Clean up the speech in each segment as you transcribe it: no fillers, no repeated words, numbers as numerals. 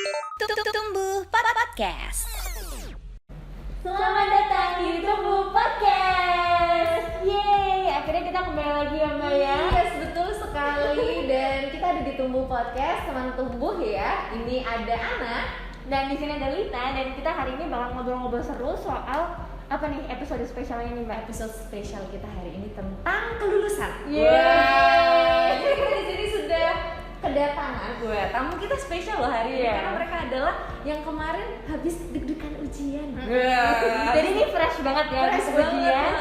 Tumbuh Podcast. Selamat datang di Tumbuh Podcast. Yeay, akhirnya kita kembali lagi ya Mbak ya. Yes, betul sekali. Dan kita ada di Tumbuh Podcast, teman tumbuh ya. Ini ada Ana Dan di sini ada Lita, dan kita hari ini bakal ngobrol-ngobrol seru soal apa nih episode spesialnya nih Mbak? Episode spesial kita hari ini tentang kelulusan. Yeay. Jadi kita di sini sudah kedatangan tamu kita spesial loh hari ini, karena mereka adalah yang kemarin habis deg-degan ujian. Jadi ini fresh banget ya, Fresh habis banget, ujian.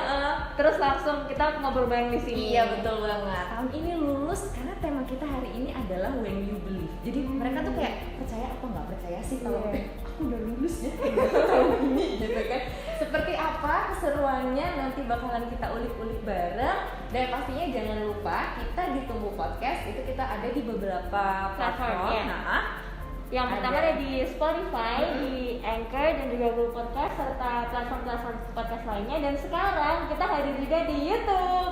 Terus langsung kita ngobrol bareng di sini. Iya, betul banget. Tahun ini lulus karena tema kita hari ini adalah when you believe. Jadi mereka tuh kayak percaya apa nggak percaya sih kalau aku udah lulus ya tahun ini gitu kan. Seperti apa keseruannya nanti bakalan kita ulik-ulik bareng, dan pastinya jangan lupa kita di Tumbuh Podcast itu kita ada di beberapa platform. Ya. Nah, Yang pertama ada di Spotify, di Anchor, dan juga Google Podcast, serta platform-platform podcast lainnya. Dan sekarang kita hadir juga di YouTube.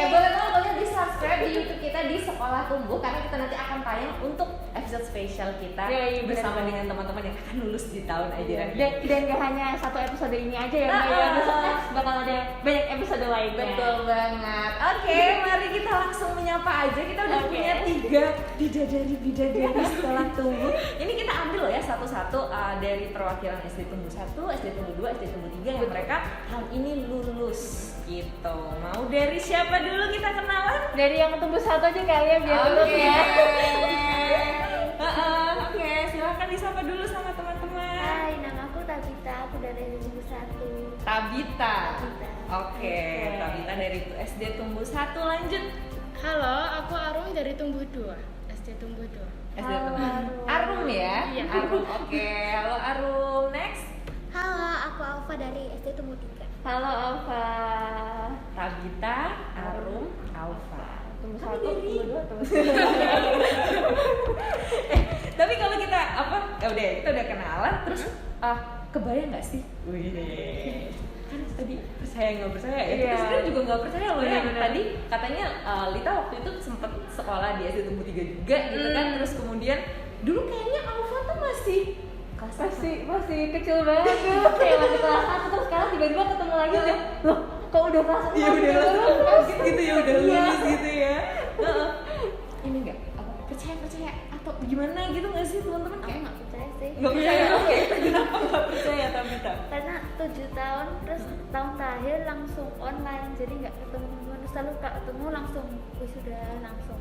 Boleh banget di subscribe di YouTube kita di Sekolah Tumbuh, karena kita nanti akan tayang untuk episode spesial kita Iya, bersama bener. dengan teman-teman yang akan lulus di tahun ajaran ini. Dan gak hanya satu episode ini aja ya Mbak ya, besok next bakal ada banyak episode lainnya. Betul banget. Oke, mari kita langsung menyapa aja. Kita udah punya 3 bidadari Sekolah Tumbuh. Ini kita ambil loh ya satu-satu dari perwakilan SD Tumbuh 1, SD Tumbuh 2, SD Tumbuh 3 yang mereka tahun ini lulus gitu. Mau dari siapa dulu kita kenalan? Dari yang tumbuh satu aja kali ya, biar lulus ya. Oke, silakan disapa dulu sama teman-teman. Hai, nama aku Tabita, aku dari Tumbuh 1. Tabita. Tabita. Oke, Tabita dari SD Tumbuh 1, lanjut. Halo, aku Arum dari Tumbuh 2, SD Tumbuh 2. SD Tumbuh. Arum ya? Iya. Arum. Oke, halo Arum. Next. Halo, aku Alfa dari SD Tumbuh 3. Halo Alfa. Tabita, Arum, Alfa. Tumbuh satu, tumbuh dua, tumbuh tiga. Tapi kalau kita kita udah kenalan, terus kebayang nggak sih? Wih, kan tadi percaya nggak percaya ya? Kita Iya. sebenarnya juga nggak percaya loh ya. Bener-bener. Tadi katanya Lita waktu itu sempet sekolah di SD Tumbuh 3 juga gitu kan. Terus kemudian dulu kayaknya Alfa tuh masih kelas Masih kecil banget tuh, kayak masih kelas 1, terus sekarang tiba-tiba ketemu lagi udah, loh kok udah kelas 6? Iya, udah lulus gitu ya, udah Iya. lulus gitu ya. Ini nggak percaya atau gimana gitu nggak sih teman-teman? Aku Kayak nggak percaya sih. nggak percaya. Oke, kenapa nggak percaya Tabita? Karena 7 tahun, terus tahun terakhir langsung online, jadi nggak ketemu. Terus lalu ketemu langsung wisuda, langsung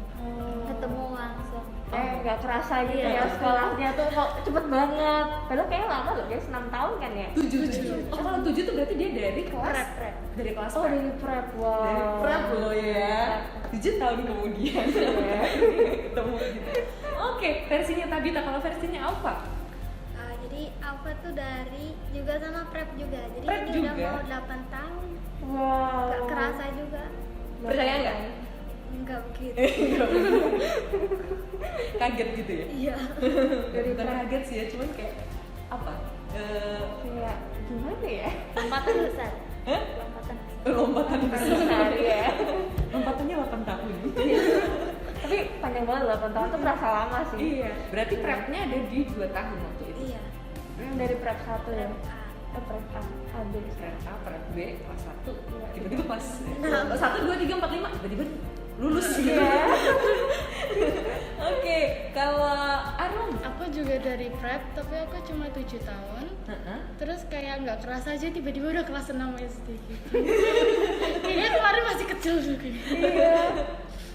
ketemu langsung. Nggak kerasa gitu Iya. ya sekolahnya tuh kok cepet banget. Padahal kayaknya lama loh guys, 6 tahun kan ya? 7. Oh, kalau 7 tuh berarti dia dari kelas Prep. dari kelas Oh prep. dari prep, wow. Dari prep loh ya. 7 tahun kemudian ketemu gitu. Oke, versinya Tabita, kalau versinya Alfa. Jadi Alfa tuh dari juga sama prep juga. Jadi Prep ini juga? udah mau 8 tahun. Wow. Nggak kerasa juga. Percaya nggak? Enggak begitu. Kaget gitu ya? Iya. Bukan kaget sih ya, cuman kayak apa? Kayak gimana ya? Lompatan besar. Hah? Lompatan besar. Lompatan Besar ya. Lompatannya 8 tahun. Tapi panjang banget 8 tahun tuh kerasa lama sih. Iya. Berarti prepnya ada di 2 tahun waktu itu. Iya. Dari prep 1 ya. Prep A. Prep A, A, B. Prep A, prep B, kelas 1. Tiba-tiba kelas Nah. 1, 2, 3, 4, 5 tiba-tiba lulus gitu. Iya. Oke, kalau Arum. Aku juga dari prep, tapi aku cuma 7 tahun. Terus kayak nggak kerasa aja tiba-tiba udah kelas 6 SD gitu. Kayaknya kemarin masih kecil juga. Iya.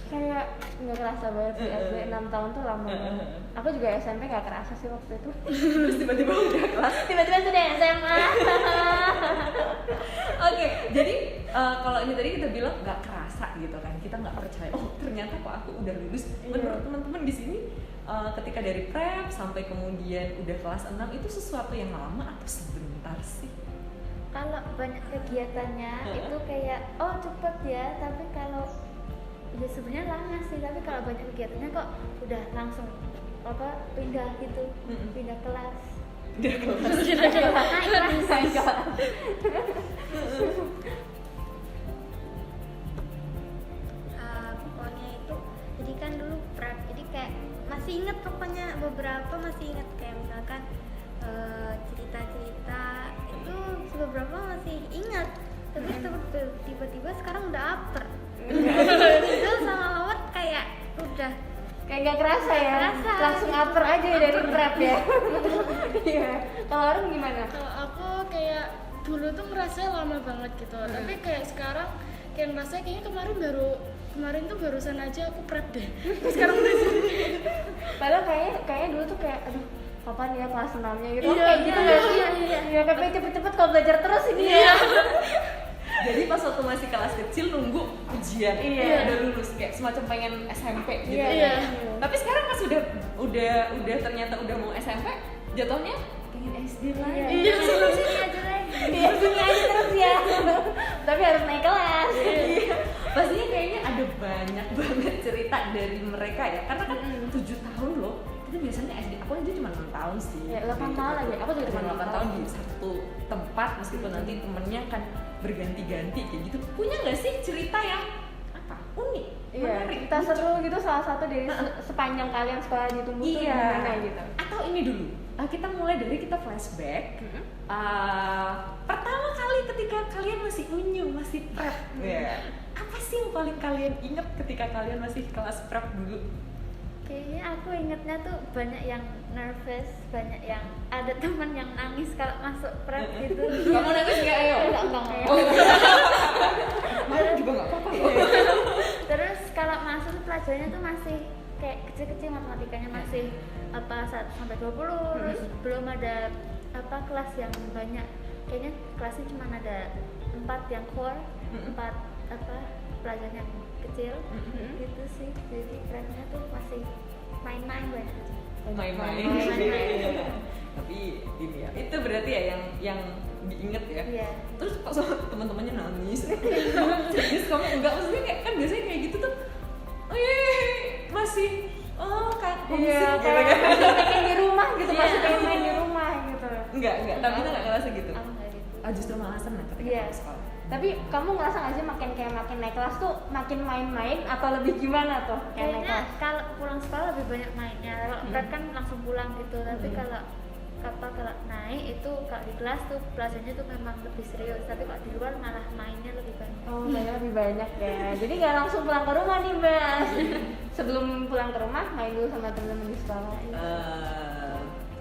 Kayak nggak kerasa banget sih, SD 6 tahun tuh lama banget. Aku juga SMP nggak kerasa sih waktu itu. Terus tiba-tiba udah kelas. Tiba-tiba sudah SMA. Oke, jadi kalau ini tadi kita bilang nggak kerasa gitu kan, kita nggak percaya. Oh ternyata kok aku udah lulus. Menurut teman-teman di sini, ketika dari prep sampai kemudian udah kelas 6 itu sesuatu yang lama atau sebentar sih? Kalau banyak kegiatannya itu kayak cepet ya, tapi kalau ya sebenarnya lama sih, tapi kalau banyak kegiatannya kok udah langsung pindah gitu, pindah kelas. Naik kelas. Pokoknya itu jadi kan dulu prep, jadi kayak masih inget pokoknya beberapa masih ingat kayak misalkan cerita-cerita itu beberapa masih ingat, tapi tiba-tiba sekarang udah aper. Itu sama lawat kayak udah Kayak gak kerasa ya, kerasa. langsung aper aja ya dari prep ya. Iya. Kalau Arum gimana? Kalau aku kayak dulu tuh ngerasa lama banget gitu, tapi kayak sekarang kayak ngerasa kayaknya kemarin tuh barusan aja aku prep deh. Terus sekarang udah sih. Padahal kayaknya dulu tuh kayak aduh kapan ya kelas 6-nya gitu. Iya, Kayak gitu nggak sih? Iya, tapi cepet-cepet kalau belajar terus ini ya. Jadi pas waktu masih kelas kecil nunggu ujian, Iya. udah lulus kayak semacam pengen SMP gitu. Iya. Tapi sekarang pas udah ternyata udah mau SMP, jatuhnya pengen SD lagi. iya sini aja lagi. Iya, sini aja terus ya. Tapi harus naik kelas. Iya. Pastinya kayaknya ada banyak banget cerita dari mereka ya, karena kan 7 tahun loh. Kita biasanya SD, aku aja cuma 6 tahun sih. Ya, 8 tahun aja. Aku juga cuma 8 tahun di satu tempat, meskipun nanti temennya kan berganti-ganti kayak gitu. Punya nggak sih cerita yang apa unik, Iya, menarik, kita lucu? seru gitu salah satu dari sepanjang kalian sekolah di Tumbuh tuh Iya. gimana gitu. Atau ini dulu, kita mulai dari kita flashback. Pertama kali ketika kalian masih unyu, masih prep, apa sih yang paling kalian inget ketika kalian masih kelas prep dulu? Kayaknya aku ingetnya tuh banyak yang nervous, banyak yang ada teman yang nangis kalau masuk prep gitu. Kamu nangis nggak, Ayo? Enggak. Malu juga nggak apa-apa loh. Terus kalau masuk tuh pelajarannya tuh masih kayak kecil-kecil, matematikanya masih apa 1 sampai 20, terus belum ada apa kelas yang banyak. Kayaknya kelasnya cuma ada 4 yang core, 4 apa pelajaran yang kecil gitu sih. Jadi prepnya tuh masih main-main banyak. Main-main. Tapi ini ya, itu berarti ya yang diinget ya. Iya. Terus kok sama teman-temannya nangis. Serius kamu enggak, maksudnya kayak kan biasanya kayak gitu tuh. Masih Iya, gitu kayak kan. masih pengen di rumah gitu, masih pengen main di rumah gitu. Enggak, tapi kita enggak ngerasa gitu. Aku nggak gitu. Justru malah senang ketika Iya. masuk sekolah. Tapi kamu ngerasa nggak sih makin naik kelas tuh makin main-main atau lebih gimana tuh kayak naik Kayaknya kelas? kalau pulang sekolah lebih banyak mainnya. Kalau prep kan langsung pulang gitu. Tapi kalau naik itu kalau di kelas tuh pelajarannya tuh memang lebih serius. Tapi kalau di luar malah mainnya lebih banyak. Oh, mainnya lebih banyak ya. Jadi nggak langsung pulang ke rumah nih, Mbak. Sebelum pulang ke rumah main dulu sama teman-teman di sekolah.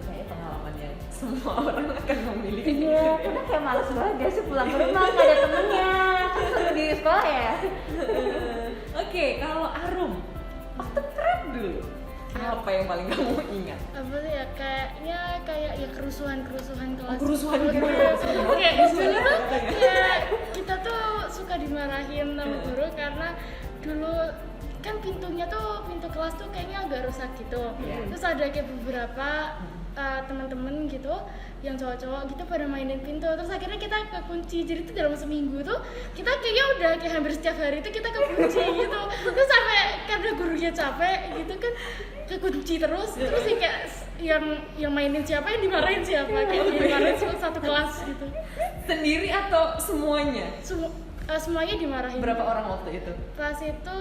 Kayaknya pengalaman yang semua orang akan memiliki. Iya, karena kayak males banget gak sih pulang ke rumah nggak ada temennya. Kan seru di sekolah ya. Oke, kalau Arum waktu prep dulu, apa yang paling kamu ingat? Apa sih ya, kayaknya kayak ya kerusuhan kelas. Kerusuhan gitu. Kayak dulu tuh kayak kita tuh suka dimarahin sama guru karena dulu kan pintu kelas tuh kayaknya agak rusak gitu. Terus ada kayak beberapa teman-teman gitu yang cowok-cowok gitu pada mainin pintu, terus akhirnya kita kekunci. Jadi tuh dalam seminggu tuh kita kayaknya udah kayak hampir setiap hari itu kita kekunci gitu. Terus sampai karena gurunya capek gitu kan kekunci terus ya kayak yang mainin siapa, yang dimarahin siapa, kayak dimarahin satu kelas gitu. Sendiri atau semuanya? Semuanya dimarahin. Berapa orang waktu itu? Kelas itu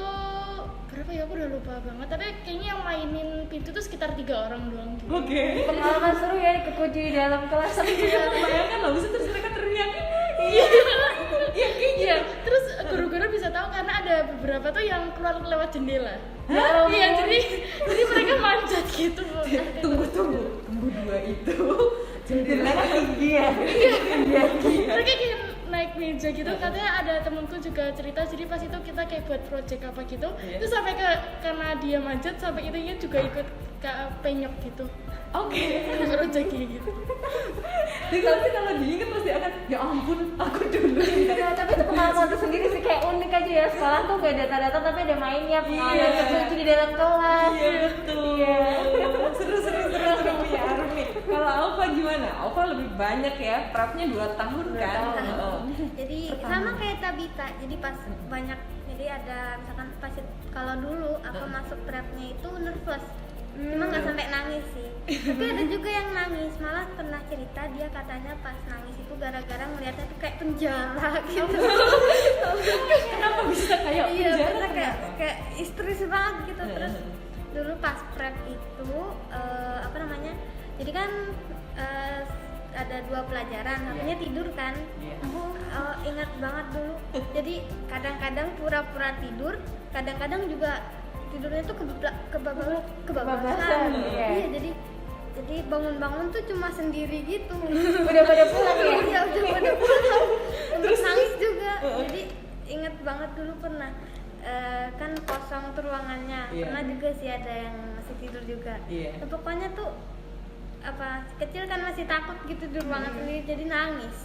berapa ya, aku udah lupa banget, tapi kayaknya yang mainin pintu tuh sekitar 3 orang doang gitu. Oke. Pengalaman seru ya kekunci di dalam kelas. Bayangkan loh, bisa terus mereka teriak. Iya, terus guru-guru bisa tahu karena ada beberapa tuh yang keluar lewat jendela. Ya Iya, jadi mereka manjat gitu. Tunggu 2 itu Jendelanya tinggi ya. Mereka kayak naik meja gitu, katanya ada temenku juga cerita, jadi pas itu kita kayak buat project apa gitu, terus sampai karena dia manjat sampai itunya juga ikut penyok gitu. Oke. Project kayak gitu. Jadi pasti kalau diingat pasti akan, ya ampun, aku dulu. Ya, tapi itu pengalaman tersendiri sih, kayak unik aja ya. Sekolah tuh gak data-data tapi ada mainnya, pengalaman kekunci di dalam kelas. Iya betul. Iya. Seru ya Arum nih. Kalau Alfa gimana? Alfa lebih banyak ya, prepnya 2 tahun kan? Jadi sama kayak Tabita. Jadi pas banyak, jadi ada misalkan pas kalau dulu aku masuk prepnya itu nervous. Cuma nggak sampai nangis sih. Tapi ada juga yang nangis, malah pernah cerita dia katanya pas nangis itu gara-gara ngeliatnya tuh kayak penjara gitu. Kenapa bisa kayak Iya, penjara? karena kayak histeris banget gitu. Terus dulu pas prep itu apa namanya, jadi kan ada 2 pelajaran, namanya tidur kan. Aku ingat banget dulu, jadi kadang-kadang pura-pura tidur, kadang-kadang juga tidurnya tuh kebablasan. Iya, jadi bangun-bangun tuh cuma sendiri gitu. Udah pada pulang ya? Iya, udah pada pulang. Terus nangis juga. Jadi inget banget dulu pernah kan kosong tuh ruangannya. Pernah juga sih ada yang masih tidur juga. Nah, pokoknya tuh apa, kecil kan masih takut gitu di ruangan sendiri, jadi nangis.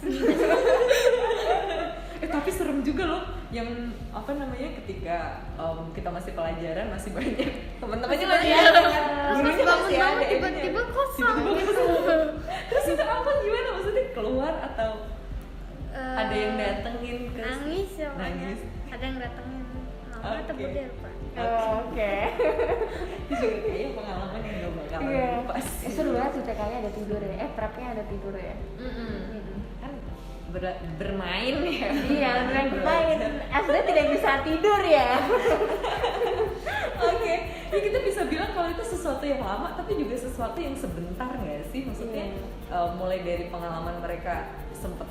Tapi serem juga loh yang apa namanya ketika kita masih pelajaran, masih banyak teman-temannya lagi Terus bangun-bangun tiba-tiba kosong gitu. Terus itu apa gimana, maksudnya keluar atau ada yang datengin ke nangis ya, nangis. ada yang datengin mama atau bude lupa. Oke. Itu juga kayaknya pengalaman yang gak bakalan lupa sih. Seru banget sih TK-nya ada tidur ya. Prepnya ada tidur ya. Kan bermain ya. Iya, bermain. SD tidak bisa tidur ya. Oke, ya kita bisa bilang kalau itu sesuatu yang lama tapi juga sesuatu yang sebentar nggak sih? Maksudnya mulai dari pengalaman mereka sempet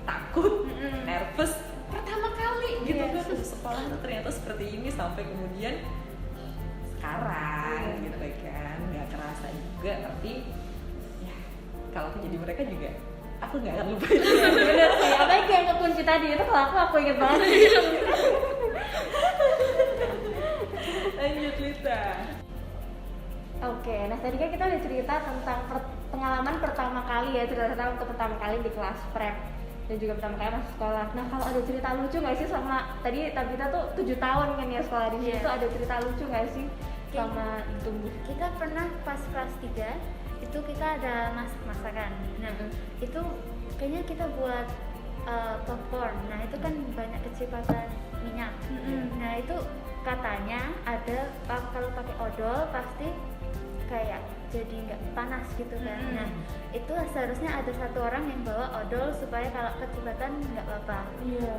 takut, nervous pertama kali gitu kan, sekolah tuh ternyata seperti ini sampai kemudian sekarang gitu kan, nggak kerasa juga, tapi ya kalau aku jadi mereka juga aku nggak akan lupa itu. Bener sih, apalagi yang kekunci tadi itu kalau aku inget banget. Lanjut Lisa. Oke, nah tadi kan kita udah cerita tentang pengalaman pertama kali ya, cerita untuk pertama kali di kelas prep dan juga pertama kali masuk sekolah. Nah kalau ada cerita lucu nggak sih sama tadi Tabita tuh 7 tahun kan ya sekolah di sini tuh, ada cerita lucu nggak sih sama itu? Kita pernah pas kelas 3 itu kita ada masak-masakan. Nah itu kayaknya kita buat popcorn. Nah itu kan banyak kecepatan minyak. Nah itu katanya ada kalau pakai odol pasti kayak jadi nggak panas gitu kan. Nah itu seharusnya ada satu orang yang bawa odol supaya kalau kecipratan nggak apa-apa.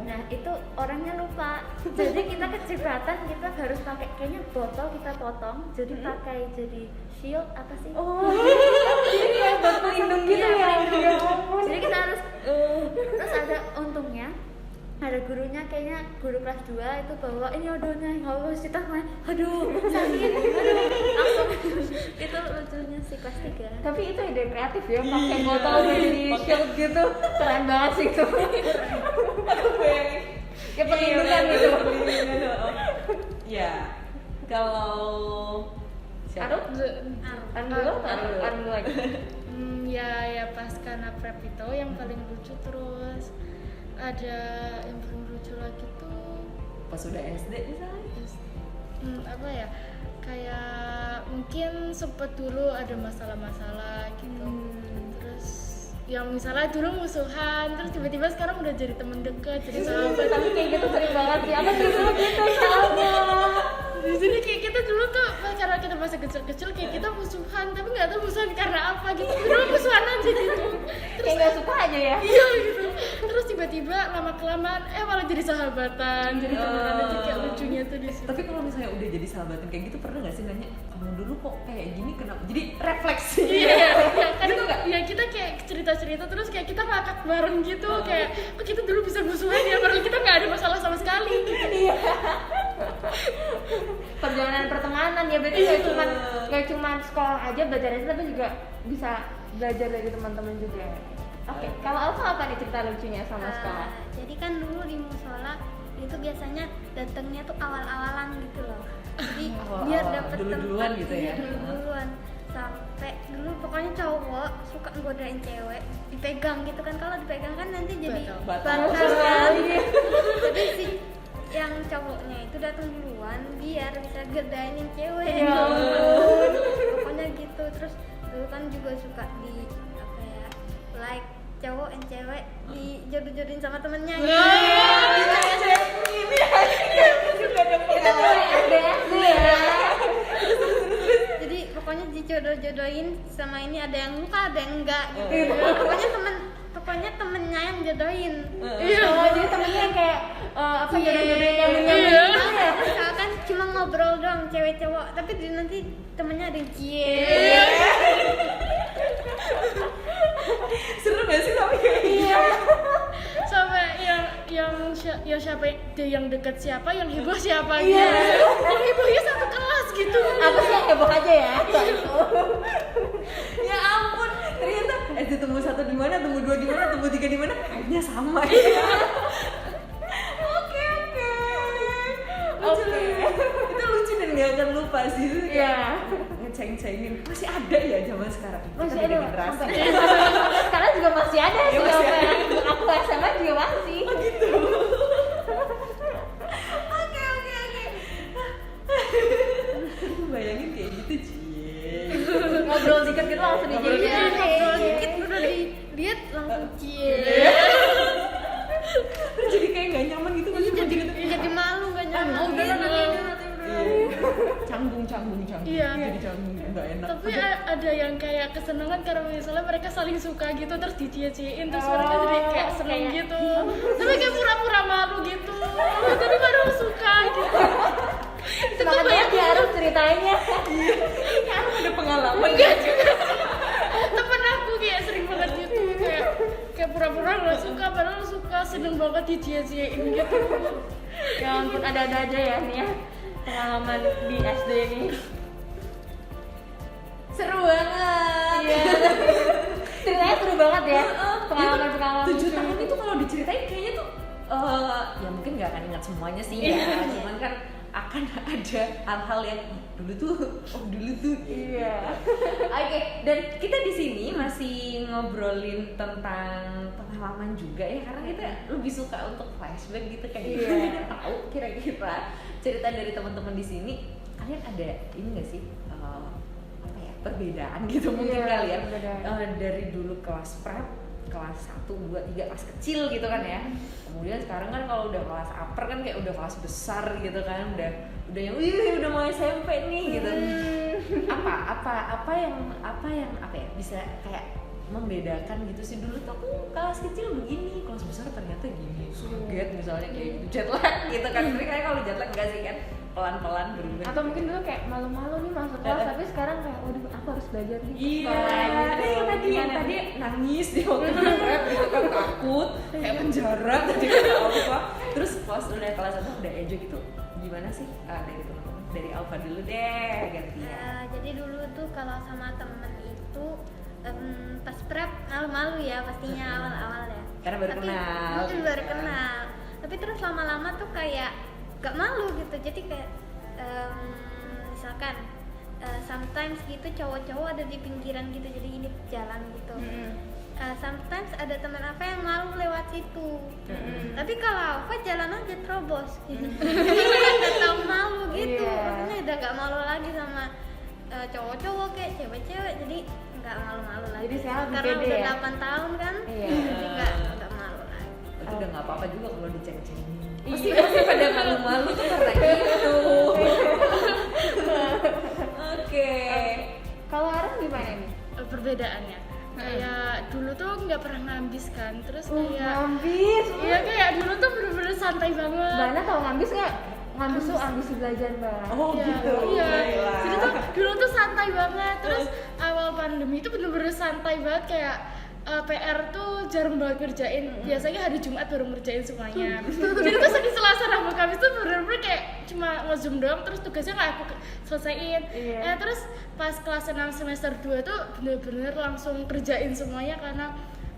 Nah itu orangnya lupa, jadi kita kecipratan kita harus pakai kayaknya botol kita potong, jadi pakai jadi shield apa sih? Oh, jadi kayak buat pelindung gitu ya. Jadi kita harus terus ada untungnya ada gurunya, kayaknya guru kelas 2 itu bawa ini odolnya, nggak apa kita main, aduh sakit, aduh langsung. Itu lucunya sih kelas 3. Tapi itu ide kreatif ya, pakai botol jadi shield gitu, keren banget sih itu. Aku bayangin Ya perlindungan gitu. Ya, kalau siapa? Arum lagi. Ya pas karena prep itu yang paling lucu, terus ada yang paling lucu lagi tuh Pas udah SD misalnya? Apa ya, kayak mungkin sempet dulu ada masalah-masalah gitu. Terus yang misalnya dulu musuhan, terus tiba-tiba sekarang udah jadi temen deket, jadi sahabat. Tapi kayak gitu sering banget sih, aku dulu gitu soalnya. Di sini kayak kita dulu tuh karena kita masih kecil-kecil kayak kita musuhan, tapi nggak tahu musuhan karena apa gitu. Dulu musuhan aja gitu. Kayak nggak suka aja ya. Iya gitu. Terus tiba-tiba lama-kelamaan malah jadi sahabatan, jadi temenan aja, kayak lucunya tuh di situ. Tapi kalau misalnya udah jadi sahabatan kayak gitu, pernah nggak sih nanya, kamu dulu kok kayak gini kenapa? Jadi refleksi. Iya, kan ya kita kayak cerita-cerita terus kayak kita ngakak bareng gitu, kayak kok kita dulu bisa musuhan ya, padahal kita nggak ada masalah sama sekali. Iya. Perjalanan pertemanan ya, berarti nggak cuma sekolah aja belajar, tapi juga bisa belajar dari teman-teman juga. Oke, kalau Alfa apa nih cerita lucunya sama sekolah? Jadi kan dulu di musola itu biasanya datangnya tuh awal-awalan gitu loh. Jadi biar dapet dulu-duluan tempat, gitu ya? Iya, dulu-duluan. Sampai dulu pokoknya cowok suka nggodain cewek, dipegang gitu kan. Kalau dipegang kan nanti jadi Batal. kan. Jadi si yang cowoknya itu datang duluan biar bisa godainin cewek. Ya ampun. Pokoknya gitu. Terus dulu kan juga suka di apa ya, like cowok dan cewek dijodoh-jodohin sama temennya gitu. Itu mulai SD ya. Jadi pokoknya dijodoh-jodohin sama ini, ada yang luka ada yang enggak gitu. Pokoknya temennya yang jodohin. Oh, jadi temennya yang kayak apa jodoh-jodohin nyambung-nyambung gitu ya. Misalkan cuma ngobrol doang cewek cowok, tapi nanti temennya ada yang Seru gak sih tapi kayak gitu? sampai yang siapa yang dekat siapa, yang heboh siapa gitu. Yang hebohnya satu kelas gitu. Aku sih yang heboh aja ya soal itu. Ya ampun, ternyata temu 1 di mana, temu 2 di mana, temu 3 di mana, akhirnya sama ya. Oke. Lucu. Itu lucu dan gak akan lupa sih. Iya. Ngeceng-cengin. Masih ada ya zaman sekarang. Kita Masih beda ada generasi. sampai sekarang juga masih ada Ya, sih masih sampai ada. aku SMA juga masih. Gitu. Oke. Bayangin kayak gitu, Cie. Ngobrol dikit gitu langsung Ngobrol dijadiin. Iya, ngobrol dikit udah dilihat langsung Terus jadi kayak gak nyaman gitu kan? jadi malu gak nyaman. Canggung. Iya. Jadi canggung, gak enak. Tapi ada yang kayak kesenangan karena misalnya mereka saling suka gitu terus dicie-ciein terus mereka jadi kayak seneng gitu. Tapi kayak pura-pura malu gitu. Tapi baru suka gitu. Itu tuh Semangat banyak aja harus ceritanya. Aku ada pengalaman enggak juga. Temen aku kayak sering banget gitu kayak pura-pura nggak suka padahal suka, seneng banget dicie-ciein gitu. Ya ampun, ada-ada aja ya nih ya pengalaman di SD ini. seru banget. Iya. Ceritanya seru banget ya. Pengalaman-pengalaman 7 tahun itu kalau diceritain kayaknya tuh ya mungkin nggak akan ingat semuanya sih ya. Cuman kan akan ada hal-hal yang dulu tuh. Iya. Oke, dan kita di sini masih ngobrolin tentang pengalaman juga ya, karena kita lebih suka untuk flashback gitu kan. Iya. Kita tahu kira-kira cerita dari teman-teman di sini, kalian ada ini nggak sih apa ya, perbedaan gitu mungkin Iya, kali ya perbedaan. dari dulu kelas prep, kelas 1, 2, 3, kelas kecil gitu kan ya. Kemudian sekarang kan kalau udah kelas upper kan kayak udah kelas besar gitu kan, udah yang udah mau SMP nih gitu. Apa yang bisa kayak membedakan gitu sih. Dulu tuh aku kelas kecil begini, kelas besar ternyata gini. Kaget misalnya kayak gitu, jet lag gitu kan. Tapi kayak kalau jet lag enggak sih kan, pelan-pelan berubah. Atau mungkin dulu kayak malu-malu nih masuk kelas, tapi sekarang kayak waduh aku harus belajar nih. Iya, Sekolah ada gitu. yang tadi nangis di waktu prep gitu kan, takut kayak penjara tadi kan apa. Terus pas udah kelas 1 udah enjoy gitu. Gimana sih dari teman-teman? Dari Alfa dulu deh, gantian. Jadi dulu tuh kalau sama temen itu pas prep malu-malu ya pastinya awal-awal ya. Karena baru Tapi, kenal. baru kenal. Tapi terus lama-lama tuh kayak gak malu gitu. Jadi kayak misalkan sometimes gitu cowok-cowok ada di pinggiran gitu, jadi ini jalan gitu. Sometimes ada teman apa yang malu lewat situ. Tapi kalau apa jalan aja terobos gitu. Jadi nggak tahu malu gitu. Iya. Maksudnya udah nggak malu lagi sama cowok-cowok kayak cewek-cewek, jadi nggak malu-malu lagi. Jadi saya lebih karena pede udah ya? 8 tahun kan, Iya. jadi nggak malu lagi. Itu udah nggak apa-apa juga kalau diceng-cengin. Pasti pada malu-malu tuh karena itu. Oke. Kalau Aaron gimana nih? Perbedaannya kayak dulu tuh nggak pernah ngambis kan, terus kayak Ngambis. iya kayak dulu tuh bener-bener santai banget. Mbak Ana tahu ngambis nggak? Ngambis tuh ambisi belajar Mbak. Oh Iya, gitu. iya. Baiklah. Jadi tuh dulu tuh santai banget. Terus awal pandemi itu bener-bener santai banget, kayak PR tuh jarang banget ngerjain. Biasanya hari Jumat baru ngerjain semuanya. Jadi tuh Senin, Selasa, Rabu, Kamis tuh bener-bener kayak cuma nge-zoom doang, terus tugasnya nggak aku selesaiin. Iya. Terus pas kelas 6 semester 2 tuh bener-bener langsung kerjain semuanya karena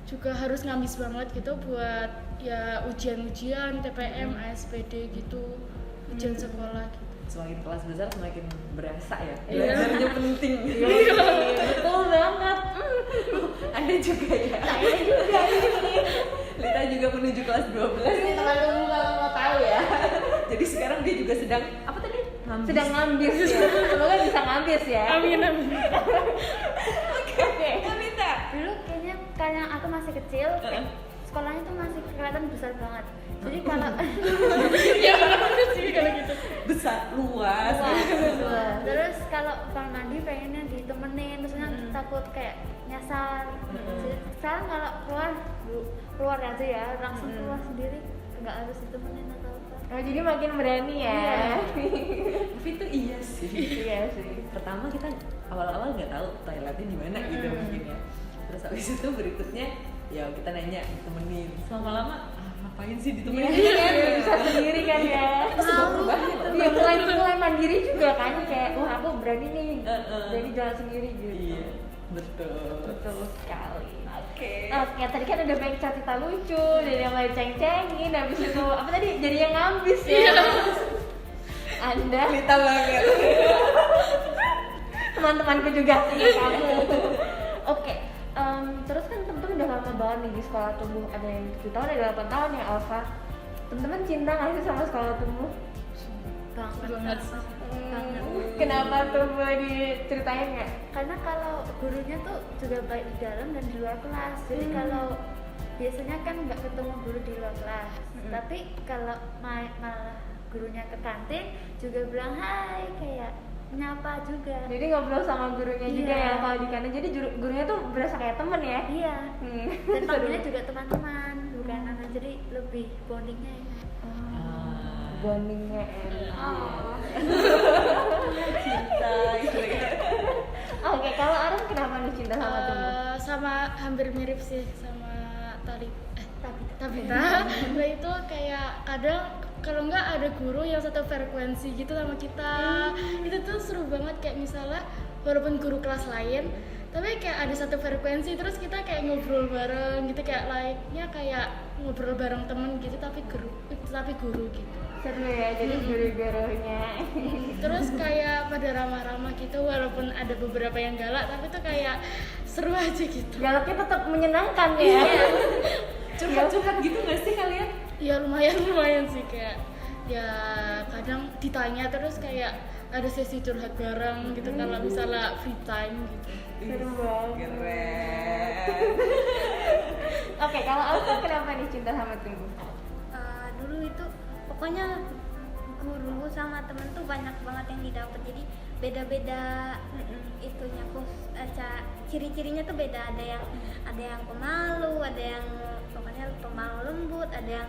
juga harus ngambis banget gitu buat ya ujian-ujian, TPM, ASPD gitu, ujian sekolah gitu. Semakin kelas besar semakin berasa ya. Iya. Belajarnya penting. Betul banget. Ada juga ya. Saya juga ini. Lita juga menuju kelas 12. Ini teman-teman kalau mau tahu ya. Jadi sekarang dia juga sedang apa tadi? Ngambis. Sedang ngambis ya. Semoga bisa ngambis ya. Amin, amin. Oke. Lita. Dulu kayaknya karena aku masih kecil, sekolahnya tuh masih kelihatan besar banget. Jadi kalau Ya bener sih kalau gitu. Besar, luas. terus kalau kamar mandi pengennya ditemenin, terusnya takut kayak nyasar. Sekarang kalau keluar aja ya, langsung keluar sendiri, nggak harus ditemenin atau apa. Oh, jadi makin berani ya. Tapi itu iya sih. Iya sih. Pertama kita awal-awal nggak tahu toiletnya di mana gitu mungkin ya. Terus habis itu berikutnya ya kita nanya ditemenin. Lama-lama ngapain sih ditemenin? Iya, bisa sendiri kan ya. Tahu banget. Iya, mulai mandiri juga kan, kayak wah aku berani nih, berani jalan sendiri gitu. Iya, betul Sekali. Oke. Oke, tadi kan udah banyak cerita lucu, dari yang mulai ceng-cengin, habis itu apa tadi jadi yang ngambis ya. Anda Lita banget. teman-temanku juga sih kamu. Oke, terus kan temen-temen udah lama banget nih di sekolah tumbuh, ada yang 7 tahun, ada 8 tahun ya Alfa. Temen-temen cinta nggak sih sama sekolah tumbuh? Banget. Kenapa tuh, boleh diceritain nggak? Karena kalau gurunya tuh juga baik di dalam dan di luar kelas. Jadi kalau biasanya kan nggak ketemu guru di luar kelas, tapi kalau malah gurunya ke kantin juga bilang hai, kayak menyapa juga. Jadi ngobrol sama gurunya juga Iya. ya kalau di kanan. Jadi gurunya tuh berasa kayak temen ya? Iya. Dan Seru. panggilnya juga teman-teman, bukan anak, jadi lebih bondingnya enak. Bondingnya enak. Cinta gitu ya. Oke, kalau Arum kenapa nih cinta sama tumbuh? Sama hampir mirip sih sama Tabita. Nah itu kayak kadang kalau nggak ada guru yang satu frekuensi gitu sama kita, itu tuh seru banget. Kayak misalnya walaupun guru kelas lain, tapi kayak ada satu frekuensi, terus kita kayak ngobrol bareng gitu, kayak layaknya kayak ngobrol bareng temen gitu, tapi guru gitu. Seru ya, jadi guru-gurunya. Terus kayak pada ramah-ramah gitu, walaupun ada beberapa yang galak, tapi tuh kayak seru aja gitu. Galaknya tetap menyenangkan ya. Curhat-curhat gitu nggak sih kalian? Ya lumayan sih, kayak ya kadang ditanya, terus kayak ada sesi curhat bareng gitu kalau misalnya free time gitu. Seru banget. Keren. Oke, kalau Alfa kenapa nih cinta sama tumbuh? Dulu itu pokoknya guru sama temen tuh banyak banget yang didapat, jadi beda-beda itunya ciri-cirinya tuh beda. Ada yang pemalu, ada yang pokoknya pemalu lembut, ada yang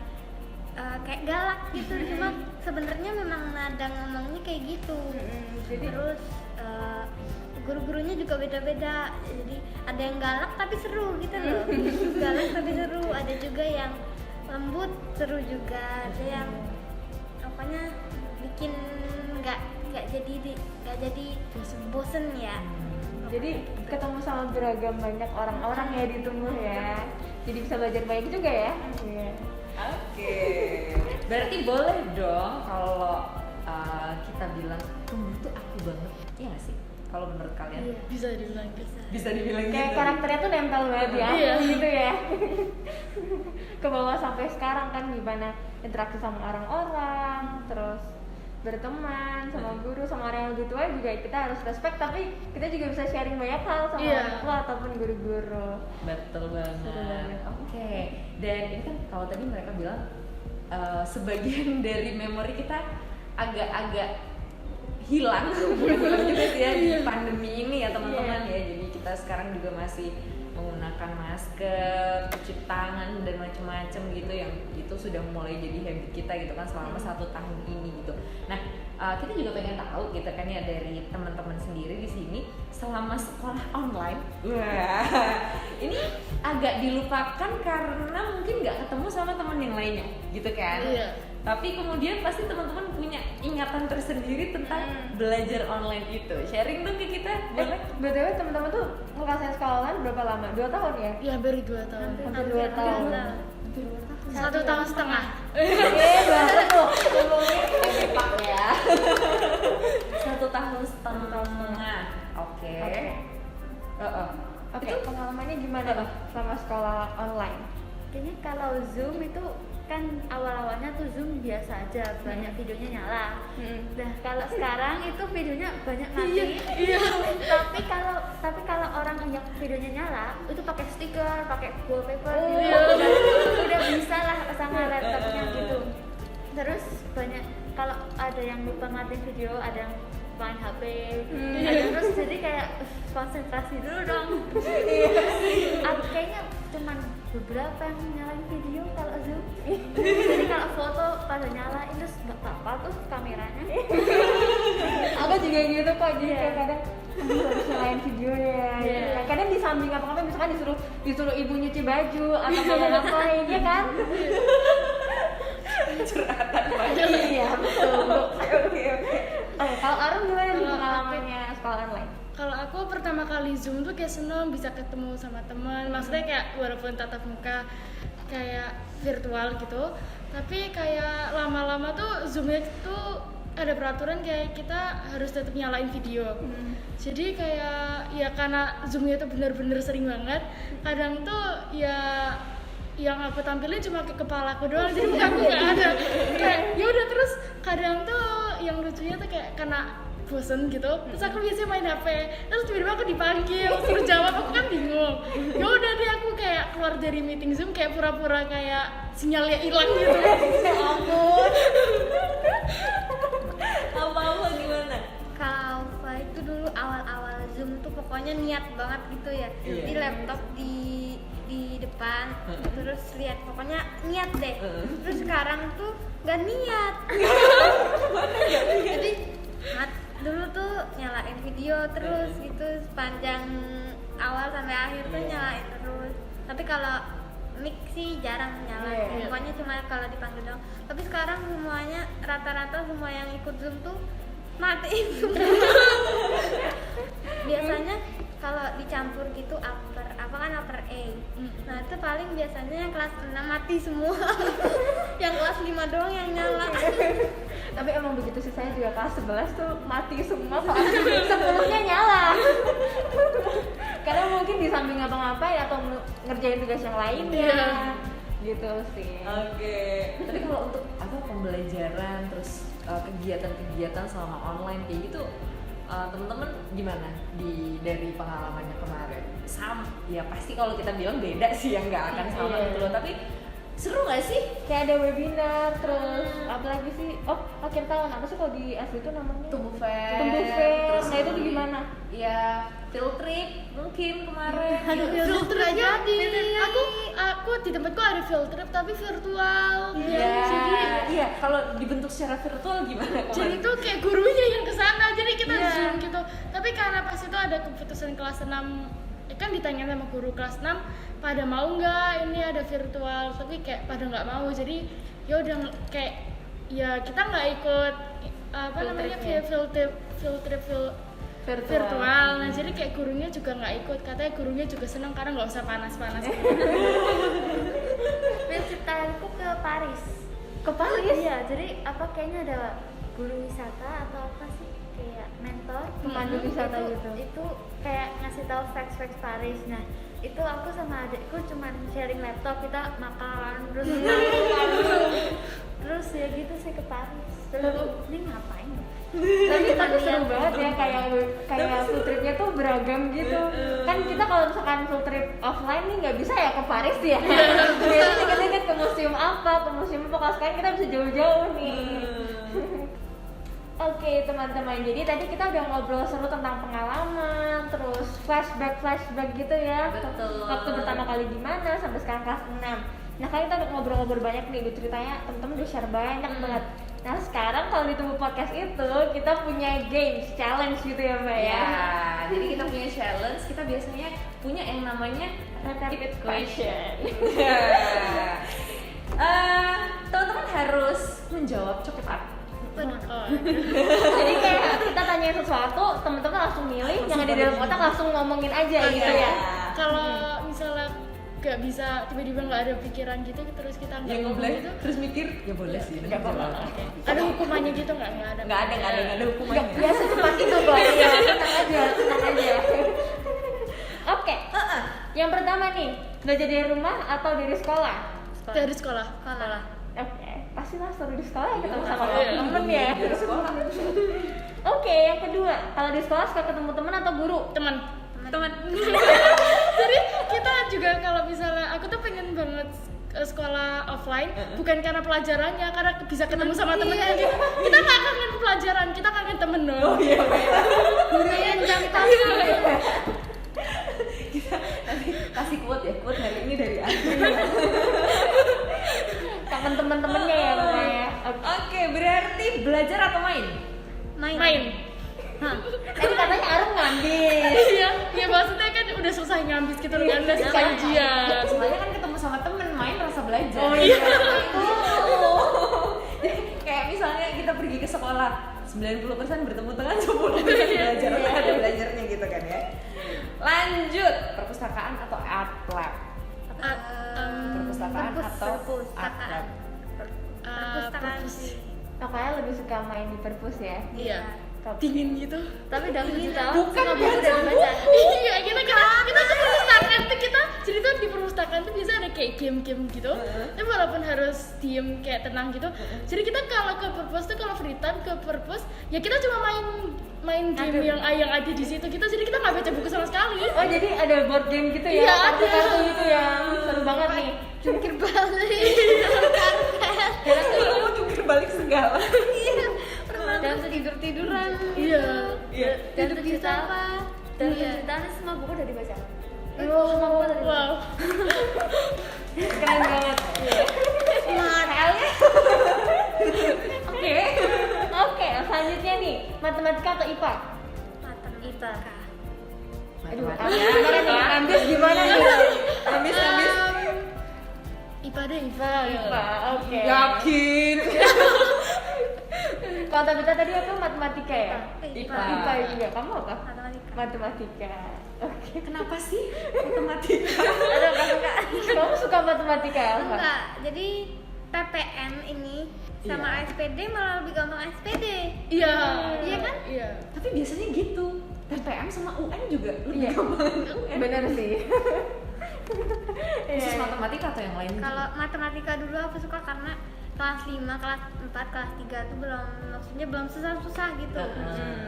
kayak galak gitu. Cuma sebenarnya memang nada ngomongnya kayak gitu. Terus guru-gurunya juga beda-beda, jadi ada yang galak tapi seru gitu loh. Galak tapi seru. Ada juga yang lembut, seru juga. Ada yang pokoknya bikin nggak jadi bosen ya. Jadi ketemu sama beragam banyak orang-orang ya di tumbuh ya. Jadi bisa belajar banyak juga ya. Iya. Oke. Berarti boleh dong kalau kita bilang tumbuh tuh aku banget, iya nggak sih? Kalau menurut kalian? Iya. Bisa dibilang gitu. Bisa dibilang Kayak gitu. karakternya tuh nempel banget ya, Iya. gitu ya. Ke bawah sampai sekarang kan, gimana interaksi sama orang-orang, terus berteman sama guru, sama orang yang lebih tua juga kita harus respect, tapi kita juga bisa sharing banyak hal sama Iya. orang tua ataupun guru-guru. Betul Seru banget. banget. Oke. Dan ini kan kalau tadi mereka bilang sebagian dari memori kita agak-agak hilang gitu sih ya di pandemi ini ya teman-teman ya. Jadi kita sekarang juga masih menggunakan masker, cuci tangan dan macam-macam gitu, yang itu sudah mulai jadi habit kita gitu kan selama 1 tahun ini gitu. Nah, kita juga pengen tahu gitu kan ya dari teman-teman sendiri di sini selama sekolah online. Wah, ini agak dilupakan karena mungkin nggak ketemu sama teman yang lainnya gitu kan. Iya. Tapi kemudian pasti teman-teman punya ingatan tersendiri tentang belajar online itu. Sharing dong ke kita, boleh? BTW teman-teman tuh ngerasain sekolah online berapa lama? 2 tahun ya? Ya baru 2 tahun. Hampir 2 tahun. 1 tahun setengah. Banget tuh ngomongnya. Pak ya. 1 tahun setengah. Oke. Oke, pengalamannya gimana sama sekolah online? Kayaknya kalau Zoom itu kan awal-awalnya tuh Zoom biasa aja, banyak videonya nyala. Nah kalau sekarang itu videonya banyak mati. Iya. tapi kalau orang yang videonya nyala itu pakai stiker, pakai wallpaper Oh, gitu. iya. Udah bisa lah sama laptopnya gitu. Terus banyak, kalau ada yang lupa matiin video, ada yang main HP. Terus jadi kayak konsentrasi dulu dong. Aku kayaknya cuman beberapa yang nyalain video kalau Zoom. Jadi kalau foto pada nyalain terus nggak apa-apa tuh kameranya. Aku juga gitu kok, jadi Iya. kayak kadang aduh, harus nyalain videonya. Iya. Kadang di samping apa-apa misalkan disuruh ibu nyuci baju atau kayak ngapain ya kan? Curhatan Iya betul. Oke. Kalau Arum gimana nih Kalau pengalamannya sekolah online? Kalau aku pertama kali Zoom tuh kayak seneng bisa ketemu sama teman. Maksudnya kayak walaupun tatap muka kayak virtual gitu, tapi kayak lama-lama tuh Zoomnya tuh ada peraturan kayak kita harus tetap nyalain video. Jadi kayak ya karena Zoomnya tuh bener-bener sering banget, kadang tuh ya yang aku tampilin cuma ke kepala aku doang, jadi muka aku nggak ada. Kayak ya udah, terus kadang tuh yang lucunya tuh kayak karena bosen gitu, terus aku biasanya main HP, terus tiba-tiba aku dipanggil suruh jawab, aku kan bingung. Ya udah deh, aku kayak keluar dari meeting Zoom kayak pura-pura kayak sinyalnya hilang gitu. Ya ampun. Apa gimana? Kalau Alfa itu dulu awal-awal Zoom tuh pokoknya niat banget gitu ya. Iya. Di laptop di depan, terus lihat pokoknya niat deh. Terus sekarang tuh nggak niat. Jadi dulu tuh nyalain video terus gitu sepanjang awal sampai akhir tuh nyalain terus. Tapi kalau mic sih jarang nyalain. Pokoknya cuma kalau dipanggil doang. Tapi sekarang semuanya rata-rata semua yang ikut Zoom tuh matiin semua. Biasanya kalau dicampur gitu upper A. Nah itu paling biasanya yang kelas 6 mati semua. Yang kelas 5 doang yang nyala. Tapi emang begitu sih, saya juga kelas 11 tuh mati semua, soalnya 10-nya nyala. Karena mungkin di samping ngapa-ngapain atau ngerjain tugas yang lainnya. Gitu sih. Oke. Tapi kalau untuk apa pembelajaran terus kegiatan-kegiatan selama online kayak gitu, teman-teman gimana dari pengalamannya kemarin? Ya pasti kalau kita bilang beda sih, yang nggak akan sama gitu loh. Tapi seru nggak sih? Kayak ada webinar, terus apa lagi sih? Oh, akhir tahun apa sih kalau di asli itu namanya? Tumbuh fair. Terus nah itu di- gimana? Ya field trip mungkin kemarin. Field trip jadi. Aku di tempatku ada field trip tapi virtual. Iya. Jadi Iya, kalau dibentuk secara virtual gimana kemarin? jadi tuh kayak gurunya yang kesana, jadi kita Zoom gitu. Tapi karena pas itu ada keputusan kelas 6, kan ditanya sama guru kelas 6 pada mau nggak ini ada virtual, tapi kayak pada nggak mau. Jadi ya udah kayak ya kita nggak ikut apa namanya field trip virtual. Nah jadi kayak gurunya juga nggak ikut, katanya gurunya juga senang karena nggak usah panas-panas. Ceritain ke Paris. Ke Paris? Iya, jadi apa kayaknya ada guru wisata atau apa sih, kayak mentor Pemandu wisata gitu. Itu kayak ngasih tahu facts Paris. Nah itu aku sama adikku cuman sharing laptop, kita makan terus terus ya gitu sih ke Paris. Terus ini ngapain ya? Tapi seru banget ya, kayak field tripnya tuh beragam gitu. Kan kita kalau misalkan field trip offline nih nggak bisa ya ke Paris ya. Biasanya dikit-dikit ke museum apa. Kalau sekarang kita bisa jauh-jauh nih. Oke teman-teman, jadi tadi kita udah ngobrol seru tentang pengalaman, terus flashback gitu ya. Betul. Waktu pertama kali gimana sampai sekarang kelas 6. Nah kali kita udah ngobrol-ngobrol banyak nih, ceritanya temen-temen udah share banyak banget. Nah sekarang kalau di Tumbuh Podcast itu kita punya games, challenge gitu ya Mbak ya. Ya, jadi kita punya challenge, kita biasanya punya yang namanya Rapid question. Teman-teman harus menjawab cepat. Jadi kayak kita tanyain sesuatu, teman-teman langsung milih, yang ada di dalam otak langsung ngomongin aja gitu ya. Kalau misalnya nggak bisa, tiba-tiba nggak ada pikiran gitu, terus kita nggak ngomong gitu, terus mikir, ya boleh sih. Nggak apa-apa. ada hukumannya gitu nggak ada? Nggak ada hukumannya. Ya secepat itu kok. Ya, tenang aja. Oke. Yang pertama nih, belajar dari rumah atau dari sekolah? Dari sekolah. Oke, pastilah seru di sekolah ya, ketemu sama Iya. temen ya. Dari sekolah. Oke, yang kedua, kalau di sekolah suka ketemu temen atau guru? Teman. Jadi kita juga kalau misalnya aku tuh pengen banget sekolah offline bukan karena pelajarannya, karena bisa ketemu sama temennya. Kita nggak kangen pelajaran, kita kangen temen dong. Oh iya, baiklah. Gurunya jam Kita nanti kasih quote ya, quote hari ini dari Andri. Kangen teman-temannya ya pokoknya. Oke, berarti belajar atau main? Main. Hah. Tadi katanya Arum ngambil. Iya, ya maksudnya kan udah selesai ngambis gitu loh kan, udah selesai ujian. Soalnya kan ketemu sama temen, main rasa belajar. Oh iya. Kayak misalnya kita pergi ke sekolah, 90% bertemu dengan 10% belajar, ada belajarnya gitu kan ya. Lanjut, perpustakaan atau art lab? Perpustakaan atau art lab? Perpustakaan sih. Makanya lebih suka main di perpus ya. Iya. Dingin gitu. Tapi dalam kita Bukan semua buku udah dibaca. Iya, kita tuh perpustakaan tuh kita jadi tuh di perpustakaan tuh biasa ada kayak game-game gitu. Tapi walaupun harus diem kayak tenang gitu. Jadi kita kalau ke perpus tuh kalau free time ke perpus ya kita cuma main game yang ada di situ gitu. Jadi kita nggak baca buku sama sekali. Oh jadi ada board game gitu ya? Iya, ada. Kartu-kartu gitu ya. Seru banget nih. Jungkir balik. Kamu jungkir balik segala. Dan tidur-tiduran. Iya. Iya. Dan Tidur di cerita sofa. dan Iya. ceritanya semua buku udah dibaca. Semua buku udah dibaca. Wow. Keren banget. Oke. Oke, selanjutnya nih, matematika atau IPA? Matematika. Aduh, Matematika. gimana nih? Ambis gimana nih? Habis. IPA deh, IPA. IPA, oke. Yakin. Kalau Tabita tadi apa? Matematika ya? IPA. IPA juga. Kamu apa? Matematika. Matematika. Oke. Kenapa sih matematika? Aduh, kamu suka matematika ya? Alfa? Enggak, jadi PPN ini sama SPD malah lebih gampang SPD. Iya. Iya kan? Iya. Tapi biasanya gitu. TPM sama UN juga lebih Iya. gampang. UN. Bener sih. Khusus matematika atau yang lain? Kalau matematika dulu aku suka karena kelas 5, kelas 4, kelas 3 tuh maksudnya belum susah-susah gitu.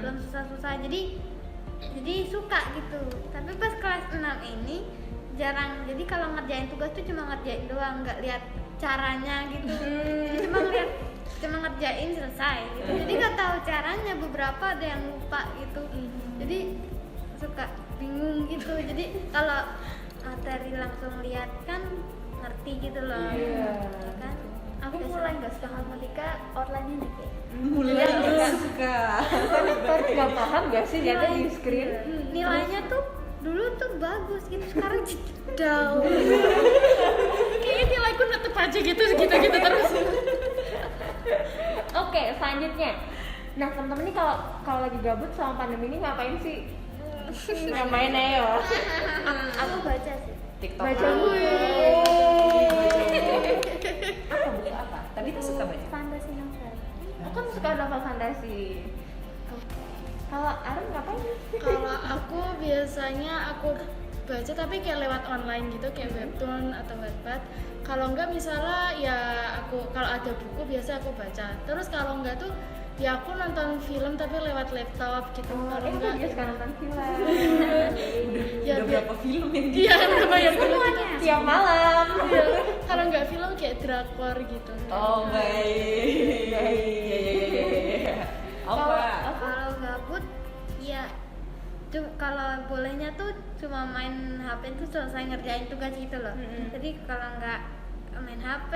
Belum susah-susah. Jadi suka gitu. Tapi pas kelas 6 ini jarang. Jadi kalau ngerjain tugas tuh cuma ngerjain doang, nggak lihat caranya gitu. Jadi cuma ngerjain selesai gitu. Jadi nggak tahu caranya, beberapa ada yang lupa gitu. Jadi suka bingung gitu. Jadi kalau materi langsung lihat kan ngerti gitu loh. Iya. Ya kan? Aku mulai nggak suka matematika outline-nya nih kayak. Mulai nggak suka. Kan nggak paham gak sih lihatnya di screen? Nilainya tuh dulu tuh bagus gitu, sekarang down. Kayaknya nilaiku netep aja gitu terus. Oke, selanjutnya. Nah, teman-teman ini kalau lagi gabut sama pandemi ini ngapain sih? Ngapain ayo? Aku baca sih. TikTok. Baca buku. Apa buku apa? Tapi kita suka baca. Fantasi novel. Aku kan suka novel fantasi. Kalau Arum ngapain? Kalau aku biasanya aku baca tapi kayak lewat online gitu, kayak webtoon atau wattpad. Kalau enggak misalnya ya aku kalau ada buku biasa aku baca. Terus kalau enggak tuh ya aku nonton film tapi lewat laptop gitu. Kalau Aku enggak juga suka nonton film. ya Udah berapa film yang iya udah banyak dulu gitu. Tiap malam. Iya. Kalau enggak film kayak drakor gitu. Oh baik. Iya. Apa? Kalau gabut ya kalau bolehnya tuh cuma main HP tuh selesai ngerjain tugas gitu loh. Jadi kalau nggak main HP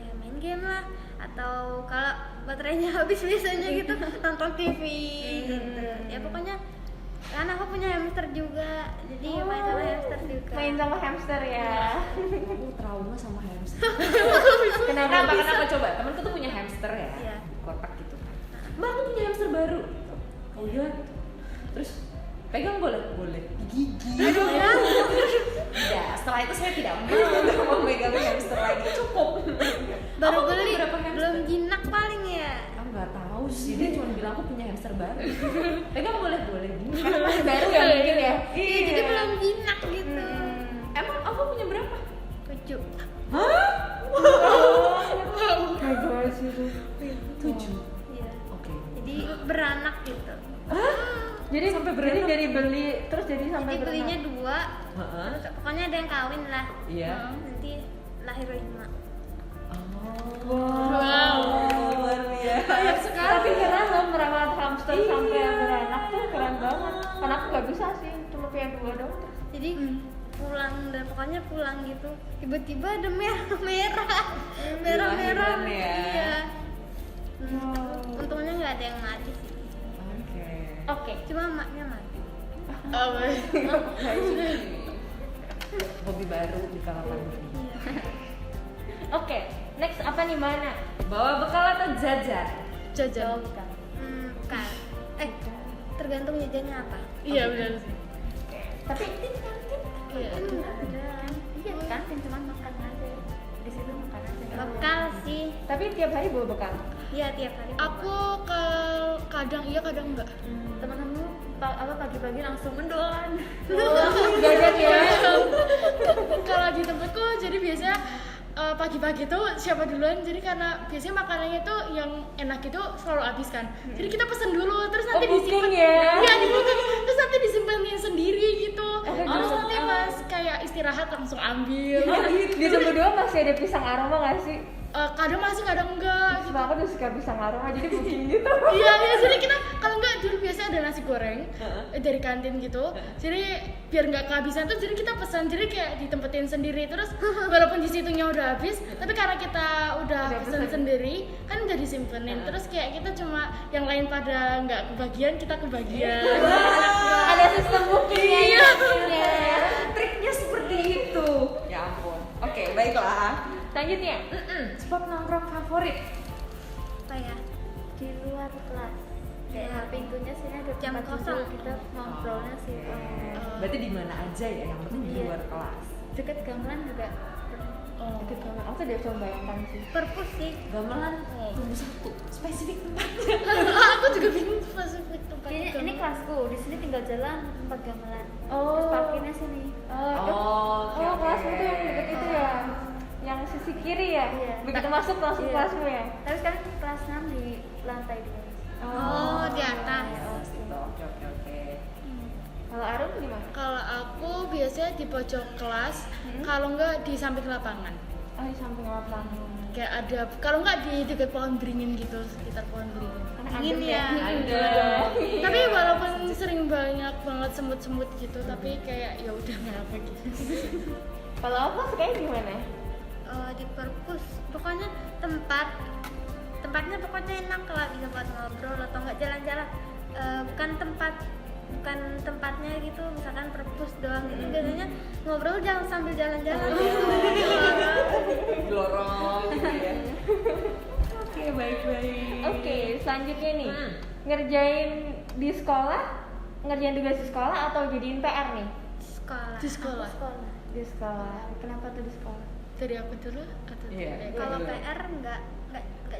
ya main game lah, atau kalau baterainya habis biasanya gitu nonton TV gitu. Ya pokoknya kan aku punya hamster juga, jadi main sama hamster juga. Main sama hamster ya. Aku trauma sama hamster. Kenapa? Kenapa coba? Temanku tuh punya hamster ya, Iya. kotak gitu. Mbak, aku punya hamster baru. Oh iya. Terus pegang boleh? Gigi. Aduh. Ya, setelah itu saya tidak mau untuk memegang hamster lagi. Cukup. Baru Aku punya beli, berapa hamster? belum jinak paling ya. Aku nggak tahu sih, dia cuma bilang aku punya hamster baru. Pegang boleh gini. Karena masih baru ya mungkin ya. Iya, jadi belum jinak gitu. Emang aku punya berapa? 7. Hah? Bagus itu. 7. Iya. Oke. Jadi beranak gitu. Jadi dari beli terus jadi sampai Jadi belinya beranak. 2. Heeh. Terus pokoknya ada yang kawin lah. Iya. Nanti lahir 5. Wow. Luar biasa. Banyak sekali. Tapi keren loh merawat hamster sampai beranak tuh keren banget. Karena aku nggak bisa sih, cuma punya 2 doang. Jadi pulang dan pokoknya pulang gitu tiba-tiba ada merah-merah Lahiran ya. iya. Untungnya nggak ada yang mati sih, Oke. Oke. cuma emaknya mati. Hobi baru di kala pandemi. Oke, next apa nih mana? Bawa bekal atau jajan? Jajan. Bukan. Tergantung jajannya apa. Iya benar sih. Tapi Iya. Nggak ada. Iya kantin cuma makan aja di situ makan aja. Bekal sih, tapi tiap hari bawa bekal. iya tiap hari. Aku kadang iya kadang enggak. Teman-teman pagi-pagi langsung mendoan. Jajan ya. Kalau di tempatku jadi biasanya pagi-pagi tuh siapa duluan, jadi karena biasanya makanannya tuh yang enak itu selalu habis kan, jadi kita pesen dulu terus nanti booking disimpan ya? iya di booking, terus nanti disimpannya sendiri gitu, terus Oh. nanti pas kayak istirahat langsung ambil. Di Sumber 2 masih ada pisang aroma nggak sih? Kadang masih kadang enggak gitu. Cuma aku tuh suka pisang aroma jadi booking gitu. Iya, jadi kita kalau enggak dulu biasanya ada nasi goreng dari kantin gitu. Jadi biar nggak kehabisan tuh jadi kita pesan, jadi kayak ditempetin sendiri terus walaupun di situnya udah habis, tapi karena kita udah pesan sendiri kan udah disimpenin. Terus kayak kita cuma yang lain pada nggak kebagian, kita kebagian. Ada sistem bookingnya. Iya. Triknya seperti itu. Ya ampun. Oke, baiklah. Selanjutnya, Spot nongkrong favorit. Apa ya? Di luar kelas. Kayak pintunya sini ada Jam tempat kosong. duduk, kita ngobrolnya sih. Berarti di mana aja ya? Yang penting di Iya. luar kelas. Deket gamelan juga. Oh. deket banget. Aku udah coba bayangkan sih. Perpus sih. Gamelan tunggu satu. Spesifik tempat. Aku juga bingung spesifik tempat. Ini kelasku, di sini tinggal jalan tempat gamelan. Oh. Terus parkirnya sini. Oh, oke, oke. kelasmu tuh yang deket itu ya? Yang sisi kiri ya? Iya. Begitu masuk langsung Iya. kelasmu ya? Tapi sekarang kelas 6 di lantai 2. Oh, di atas. Gitu. Oke, oke, oke. Kalau Arum gimana? Kalau aku biasanya di pojok kelas, kalau enggak di samping lapangan. Oh, di samping lapangan. Kayak ada, kalau enggak di dekat pohon beringin gitu, sekitar pohon beringin. Karena Dingin adem ya. Ada. Tapi walaupun sering banyak banget semut-semut gitu, tapi kayak ya udah nggak apa gitu. Kalau aku sukanya gimana? Di perpus. Pokoknya tempatnya pokoknya enak kalau bisa buat ngobrol atau enggak jalan-jalan. Bukan tempatnya gitu, misalkan perpus doang gitu. Biasanya ngobrol jangan sambil jalan-jalan gitu. Lorong gitu ya. Oke, baik-baik. Oke, selanjutnya nih. Ngerjain di sekolah, ngerjain tugas di sekolah atau jadiin PR nih? Sekolah. Di sekolah. Sekolah. Di sekolah. Kenapa tuh di sekolah? Dari aku dulu atau Iya. dari Kalau Dulu. PR enggak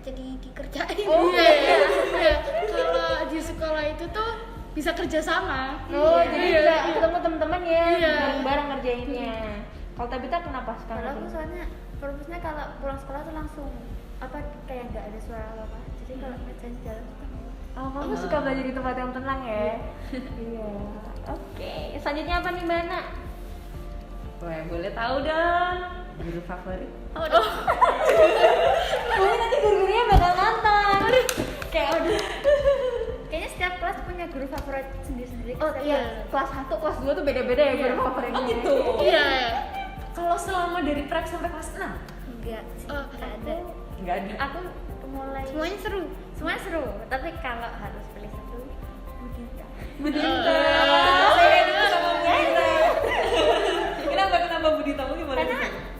jadi dikerjain. Oh, Iya, iya, iya. Kalau di sekolah itu tuh bisa kerja sama. Oh, Iya. jadi Iya, bisa iya. ketemu teman-teman ya, Iya. bareng-bareng ngerjainnya. Kalau Tabita kenapa Kalau sekarang? aku soalnya purpose-nya kalau pulang sekolah tuh langsung kayak nggak ada suara apa-apa. Jadi kalau ngerjain di jalan tuh Oh, kamu suka belajar di tempat yang tenang ya? Iya. Oke, selanjutnya apa nih, Mana? Wah, boleh tahu dong. Guru favorit? Mungkin nanti guru-gurunya bakal nonton. Kayak udah. kayaknya setiap kelas punya guru favorit sendiri-sendiri. Oh Setiap iya, kelas. kelas 1, kelas 2 tuh beda-beda ya guru favoritnya. Oh gitu. Iya. Kalau selama dari prep sampai kelas 6? Enggak sih, Oh, enggak ada. Enggak ada. Aku mulai Semuanya seru. semuanya seru, tapi kalau harus pilih satu, Budita. Budita. Saya dulu sama Budita. Kenapa Budita? Kamu gimana? Karena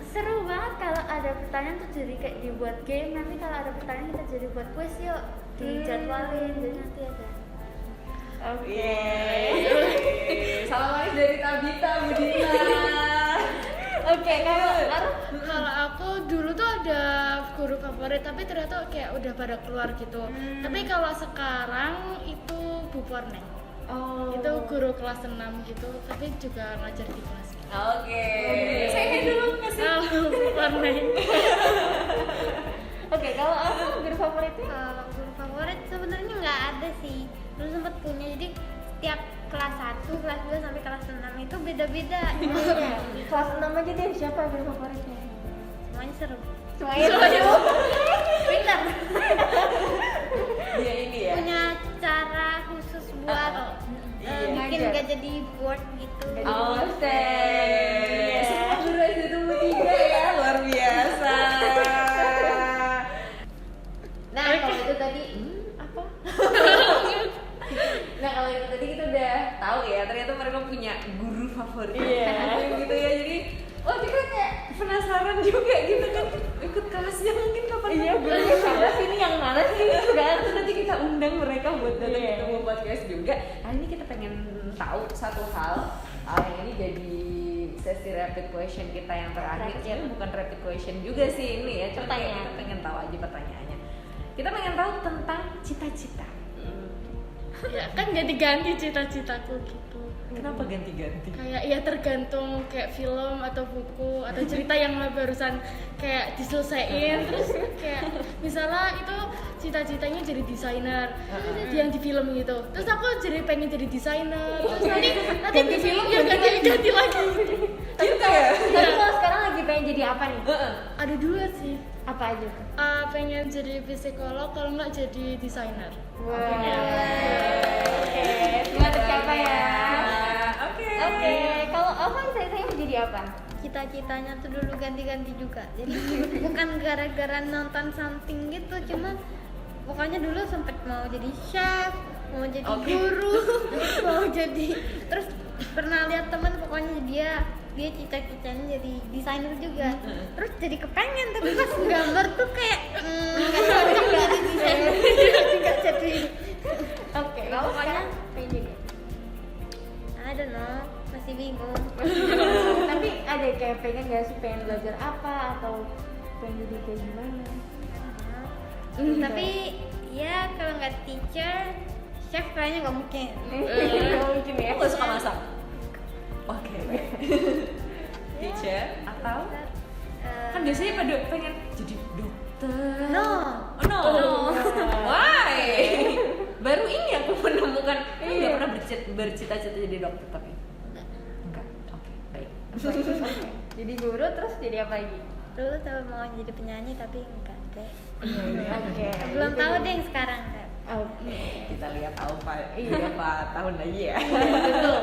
seru banget kalau ada pertanyaan tuh jadi kayak dibuat game, nanti kalau ada pertanyaan kita jadi buat kuis yuk, dijadwalin, jadi nanti ada. Oke. Salam manis dari Tabita, Budita. Oke, kalau Arum? Kalau aku dulu tuh ada guru favorit, tapi ternyata kayak udah pada keluar gitu. Tapi kalau sekarang itu Bu Porneng. Oh. Itu guru kelas 6 gitu, tapi juga ngajar di kelas. Oke. Saya dulu kasih. Halo Bu Porneng. Oke, kalau aku guru favoritnya? Kalau guru favorit sebenarnya nggak ada sih. Dulu sempat punya, jadi setiap kelas 1, kelas 2 sampai kelas 6 itu beda-beda. Iya. Kelas 6 aja deh, siapa guru favoritnya? Semuanya seru. Semuanya seru. Pintar. Dia ini ya. Punya cara khusus buat Iya. bikin Ngajar. gak jadi board gitu. Oh, Iya. semua guru SD 3 ya, luar biasa. Nah, kalau itu tadi apa? Nah, kalau itu tadi kita udah tahu ya, ternyata mereka punya guru favorit. Iya. Gitu ya. Jadi, oh kita kayak penasaran juga gitu kan, ikut kelasnya mungkin kapan? Iya, gue siapa sih ini yang mana sih? Kan? Terus nanti kita undang mereka buat datang Iya. ketemu podcast juga. Hari ini kita pengen tahu satu hal. Yang ini jadi sesi rapid question kita yang terakhir. Ya, bukan rapid question juga sih ini ya. Cuma kayak kita pengen tahu aja pertanyaannya. Kita pengen tahu tentang cita-cita. Ya kan ganti-ganti cita-citaku gitu. Kenapa ganti-ganti? Kayak ya tergantung kayak film atau buku atau cerita yang barusan kayak diselesaikan terus kayak misalnya itu cita-citanya jadi desainer yang di film gitu terus aku jadi pengen jadi desainer terus nanti di film ya ganti lagi gitu. Gitu ya? Tapi kalau sekarang lagi pengen jadi apa nih? Ada dua sih. Apa aja? Pengen jadi psikolog kalau nggak jadi desainer. Wah. Oke, semua tercapai ya. Oke, kalau apa saya mau jadi apa? Cita-citanya tuh dulu ganti-ganti juga. Jadi bukan gara-gara nonton something gitu, cuma pokoknya dulu sempet mau jadi chef, mau jadi guru, mau jadi terus pernah lihat teman pokoknya dia cita-citanya jadi desainer juga. Terus jadi kepengen tapi pas gambar tuh kayak nggak cocok jadi desainer, nggak jadi. Oke, Kalau kalau pokoknya sekarang pengen jadi apa? I don't know, masih bingung. Tapi ada kayak pengen gak sih pengen belajar apa atau pengen jadi kayak gimana? Tapi ya kalau nggak teacher, chef kayaknya nggak mungkin. Gak mungkin ya. Aku gak suka masak. Oke, baik. Teacher atau kan biasanya pada pengen jadi dokter. No. Oh, no. Why? Baru ini aku menemukan. Aku nggak pernah bercita-cita jadi dokter tapi. Enggak. Oke, baik. Jadi guru terus jadi apa lagi? Dulu tuh mau jadi penyanyi tapi enggak deh. Oke. Belum tahu deh yang sekarang deh. Oke. Kita lihat berapa tahun lagi ya. Betul.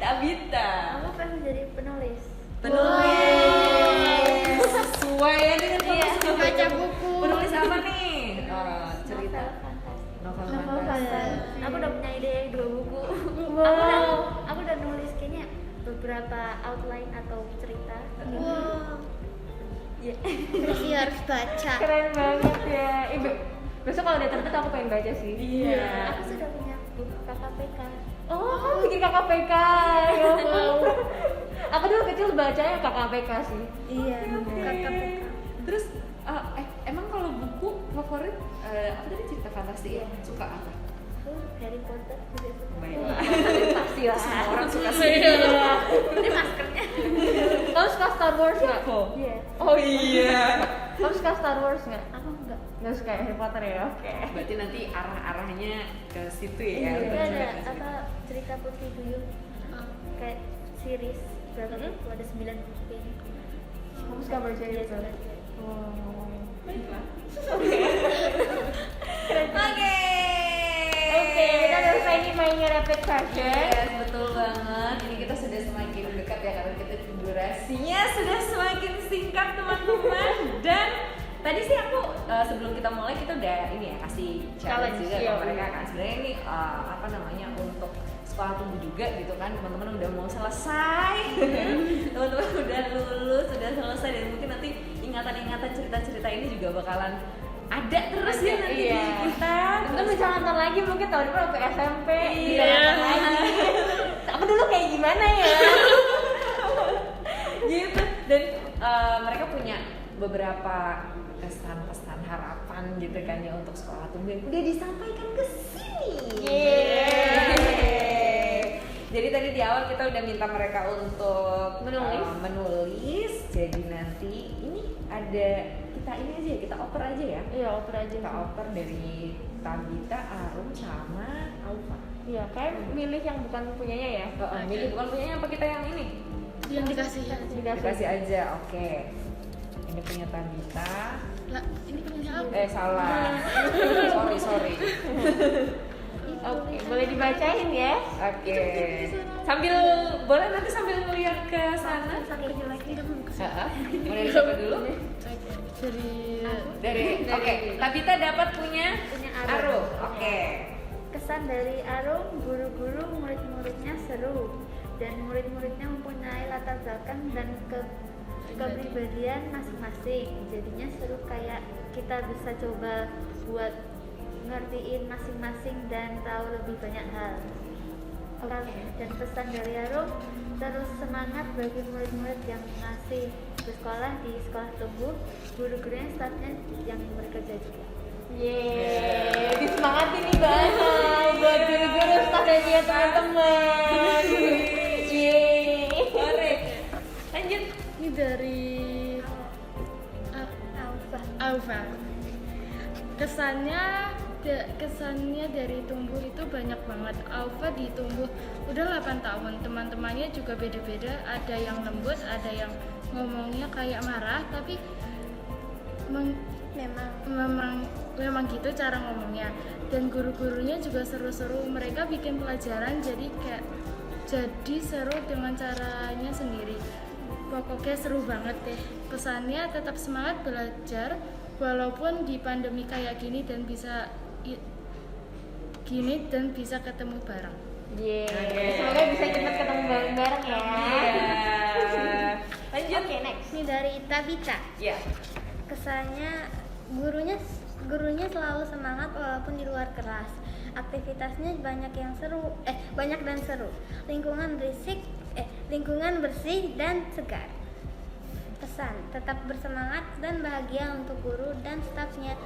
Tabita. Aku pengen jadi penulis. Penulis. Sesuai ya dengan kamu suka Baca buku. Penulis apa nih? Cerita. Novel fantasi. Novel fantasi. Aku udah punya ide 2 buku. Wow. Aku udah nulis kayaknya beberapa outline atau cerita. Wow. Iya. Terus dia harus baca. Keren banget ya. Besok kalau udah terbit aku pengen baca sih. Iya. Aku sudah punya buku KKPK. Oh, kamu bikin KKPK. Ya ampun. Aku dulu kecil bacanya KKPK sih. Iya, KKPK. Terus emang kalau buku favorit apa tadi cerita fantasi ya? Suka apa? Aku Harry Potter juga suka. Baiklah. Pasti lah. Semua orang suka sih. Ini maskernya. Kamu suka Star Wars nggak? Iya. Oh iya. Kamu suka Star Wars nggak? Aku enggak. Nggak suka Harry Potter ya? Oke. Berarti nanti arah-arahnya ke situ ya. Iya, lebih ada suka ke situ. apa cerita Putri Duyung kayak series berapa buku ada 9 buku ini. Kamu suka baca Iya, itu? suka. Baiklah. Oke, kita udah selesai nih mainnya rapid question. Yes, betul banget. Ini kita sudah semakin dekat ya karena kita durasinya sudah semakin singkat teman-teman. Dan tadi sih aku sebelum kita mulai kita udah ini ya kasih challenge juga iya. ke mereka kan. Sebenarnya ini apa namanya untuk sekolah tumbuh juga gitu kan. Teman-teman udah mau selesai. Teman-teman udah lulus, sudah selesai dan mungkin nanti ingatan-ingatan cerita-cerita ini juga bakalan ada terus ya nanti Iya. di kita. Kita bisa nonton lagi mungkin tahun depan waktu SMP. Iya. Bisa nonton lagi. Aku dulu kayak gimana ya? Gitu. Dan mereka punya beberapa pesan-pesan harapan gitu kan ya untuk sekolah tumbuh yang udah disampaikan ke sini. Yeay. Jadi tadi di awal kita udah minta mereka untuk Menulis. Jadi nanti ini ada kita ini aja ya, kita oper aja ya. Iya, oper aja. Kita oper dari Tabita, Arum sama Aufa. Iya, kayak milih yang bukan punyanya ya. Milih bukan punyanya apa kita yang ini? Yang dikasih ya. Dikasih aja, oke. Ini ini punya Tabita. Lah, ini punya aku. Salah. sorry. Oke, boleh dibacain ya? Oke. Boleh nanti sambil ngeliat ke sana. Mau dari siapa dulu? Dari oke. Tabita dapat punya Arum. Oke. Kesan dari Arum, guru-guru murid-muridnya seru dan murid-muridnya mempunyai latar belakang dan kepribadian masing-masing. Jadinya seru, kayak kita bisa coba buat ngertiin masing-masing dan tahu lebih banyak hal. Dan pesan dari Arum, terus semangat bagi murid-murid yang masih bersekolah di sekolah tumbuh, guru-gurunya staffnya yang bekerja juga. Yeay, disemangatin nih banget buat guru-guru, staff dan juga teman-teman. Yeay. Oke. Lanjut. Ini dari Alfa. Kesannya dari tumbuh itu banyak banget. Alfa di tumbuh udah 8 tahun. Teman-temannya juga beda-beda. Ada yang lembut, ada yang ngomongnya kayak marah, tapi memang gitu cara ngomongnya. Dan guru-gurunya juga seru-seru. Mereka bikin pelajaran jadi seru dengan caranya sendiri. Pokoknya seru banget deh. Pesannya tetap semangat belajar walaupun di pandemi kayak gini dan bisa ketemu bareng. Yeay. Semoga bisa cepat ketemu bareng-bareng ya. Lanjut. Oke, next. Ini dari Tabita. Ya. Kesannya gurunya selalu semangat walaupun di luar kelas. Aktivitasnya banyak dan seru. Lingkungan bersih dan segar. Pesan, tetap bersemangat dan bahagia untuk guru dan stafnya.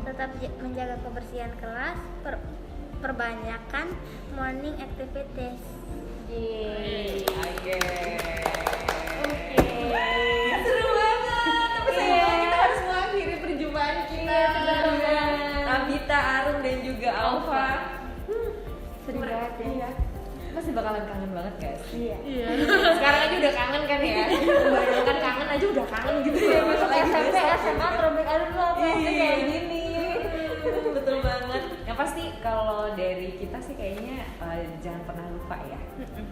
Tetap menjaga kebersihan kelas, perbanyakan morning activities. Yeay. Oke. Seru banget. Tapi sayang kita harus mengakhiri perjumpaan kita dengan Tabita, Arum dan juga Alfa. Sedih banget ya. Masih bakalan kangen banget guys. Iya. Sekarang aja udah kangen kan ya. Bayangkan kangen aja udah kangen gitu ya. Masuk Apalagi SMP, besok. SMA, throwback album lo apa kayak gini. Betul banget. Yang pasti kalau dari kita sih kayaknya jangan pernah lupa ya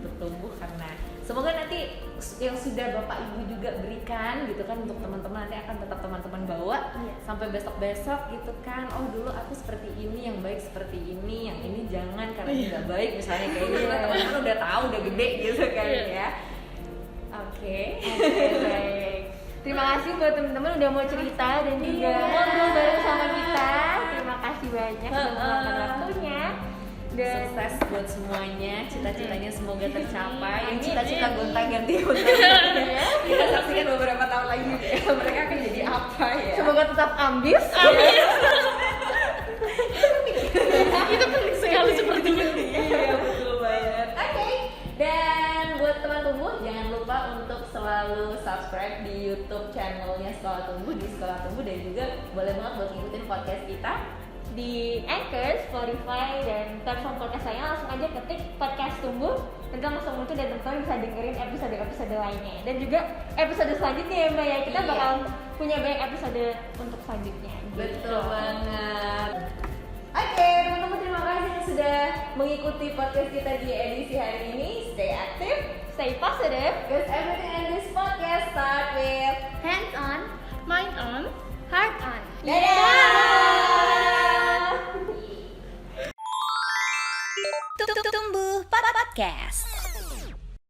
bertumbuh, karena semoga nanti yang sudah Bapak Ibu juga berikan gitu kan untuk teman-teman nanti akan tetap teman-teman bawa sampai besok-besok gitu kan. Oh dulu aku seperti ini, yang baik seperti ini, yang ini jangan karena ini nggak baik misalnya kayak gitu. Teman-teman udah tahu, udah gede gitu kan ya. Oke. Baik. Terima kasih buat teman-teman udah mau cerita dan juga ngobrol bareng sama kita. Terima kasih banyak sudah meluangkan waktunya. Dan Sukses buat semuanya, cita-citanya semoga tercapai. Yang cita-cita Amin. gonta-ganti kita saksikan beberapa tahun lagi ya, mereka akan jadi apa ya. semoga tetap ambis. Itu penting sekali sepertinya. Iya betul banget. Oke. Dan buat teman tumbuh jangan lupa untuk selalu subscribe di YouTube channelnya Sekolah Tumbuh, di Sekolah Tumbuh, dan juga boleh banget buat ngikutin podcast kita Di Anchor, Spotify, dan platform podcast lainnya. Langsung aja ketik podcast tumbuh, nanti langsung muncul dan teman-teman bisa dengerin episode-episode lainnya. Dan juga episode selanjutnya ya Mbak ya, kita Iya. bakal punya banyak episode untuk selanjutnya. Betul banget. Oke, teman-teman terima kasih yang sudah mengikuti podcast kita di edisi hari ini. Stay active, Stay positive. because everything in this podcast start with Hand